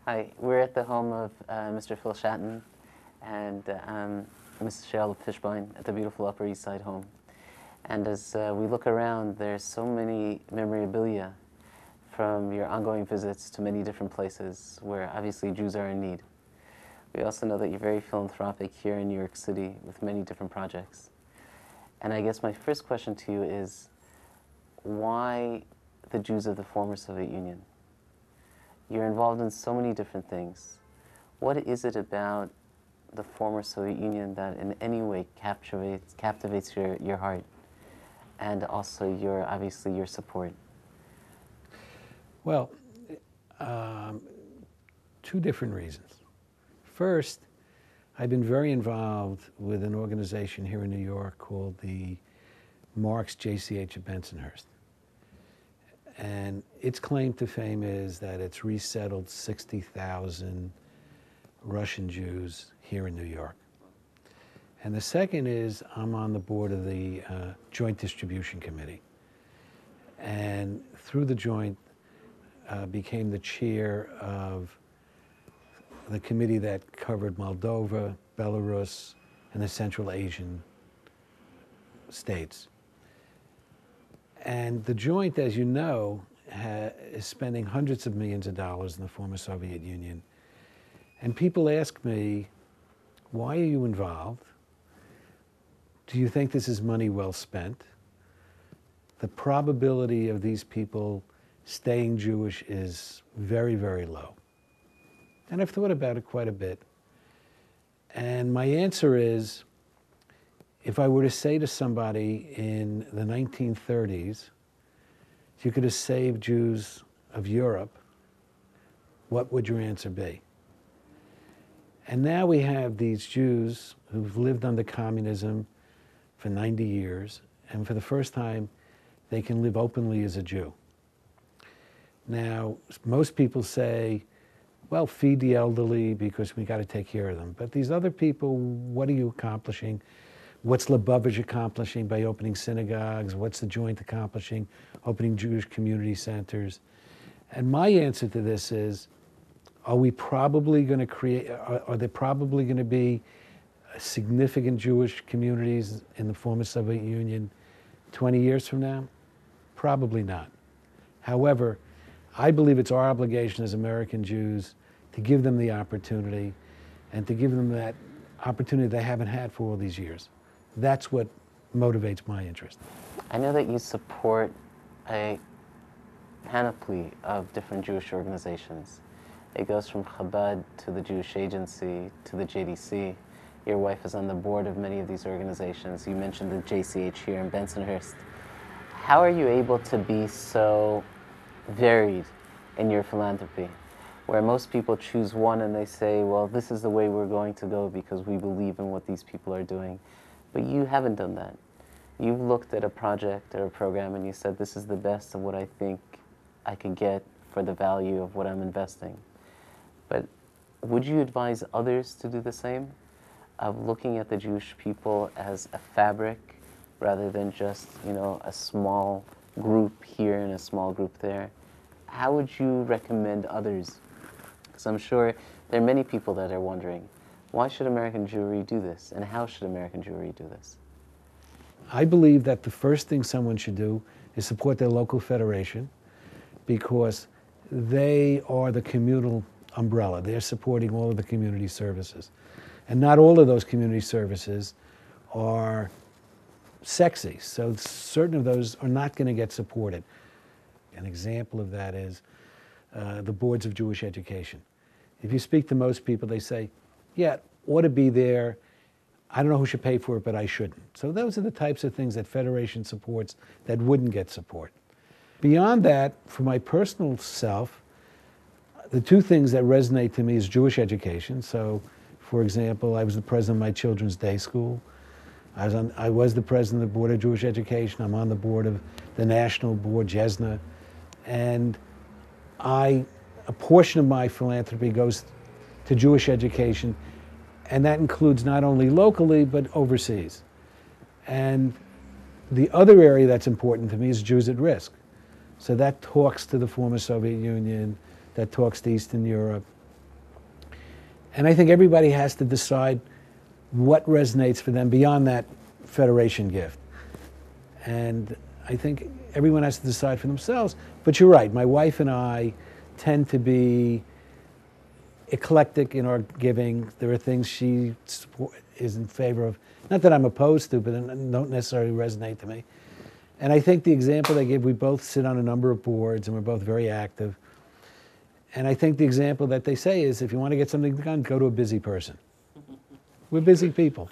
Hi, we're at the home of Mr. Shil Shätten and Mrs. Shell Fishbein at the beautiful Upper East Side home. And as we look around, there's so many memorabilia from your ongoing visits to many different places where obviously Jews are in need. We also know that you're very philanthropic here in New York City with many different projects. And I guess my first question to you is, why the Jews of the former Soviet Union? You're involved in so many different things. What is it about the former Soviet Union that in any way captivates your heart and also obviously your support? Well, two different reasons. First, I've been very involved with an organization here in New York called the Marx JCH of Bensonhurst. And its claim to fame is that it's resettled 60,000 Russian Jews here in New York. And the second is I'm on the board of the Joint Distribution Committee. And through the Joint, became the chair of the committee that covered Moldova, Belarus, and the Central Asian states. And the Joint, as you know, is spending hundreds of millions of dollars in the former Soviet Union. And people ask me, why are you involved? Do you think this is money well spent? The probability of these people staying Jewish is very, very low. And I've thought about it quite a bit. And my answer is, if I were to say to somebody in the 1930s, if you could have saved Jews of Europe, what would your answer be? And now we have these Jews who've lived under communism for 90 years, and for the first time, they can live openly as a Jew. Now, most people say, well, feed the elderly because we got to take care of them. But these other people, what are you accomplishing? What's Lubavitch accomplishing by opening synagogues? What's the Joint accomplishing? Opening Jewish community centers. And my answer to this is, are there probably going to be significant Jewish communities in the former Soviet Union 20 years from now? Probably not. However, I believe it's our obligation as American Jews to give them the opportunity and to give them that opportunity they haven't had for all these years. That's what motivates my interest. I know that you support a panoply of different Jewish organizations. It goes from Chabad to the Jewish Agency to the JDC. Your wife is on the board of many of these organizations. You mentioned the JCH here in Bensonhurst. How are you able to be so varied in your philanthropy, where most people choose one and they say, well, this is the way we're going to go because we believe in what these people are doing. But you haven't done that. You've looked at a project or a program and you said, this is the best of what I think I could get for the value of what I'm investing. But would you advise others to do the same, of looking at the Jewish people as a fabric rather than just, a small group here and a small group there? How would you recommend others? Because I'm sure there are many people that are wondering, why should American Jewry do this? And how should American Jewry do this? I believe that the first thing someone should do is support their local federation, because they are the communal umbrella. They're supporting all of the community services. And not all of those community services are sexy, so certain of those are not going to get supported. An example of that is the boards of Jewish education. If you speak to most people, they say, yeah, it ought to be there. I don't know who should pay for it, but I shouldn't. So those are the types of things that Federation supports that wouldn't get support. Beyond that, for my personal self, the two things that resonate to me is Jewish education. So, for example, I was the president of my children's day school. I was the president of the Board of Jewish Education. I'm on the board of the National Board, JESNA. And a portion of my philanthropy goes to Jewish education, and that includes not only locally, but overseas. And the other area that's important to me is Jews at risk. So that talks to the former Soviet Union, that talks to Eastern Europe, And I think everybody has to decide what resonates for them beyond that federation gift. And I think everyone has to decide for themselves. But you're right, my wife and I tend to be eclectic in our giving. There are things she is in favor of, not that I'm opposed to, but don't necessarily resonate to me. And I think the example they give, we both sit on a number of boards and we're both very active. And I think the example that they say is, if you want to get something done, go to a busy person. We're busy people.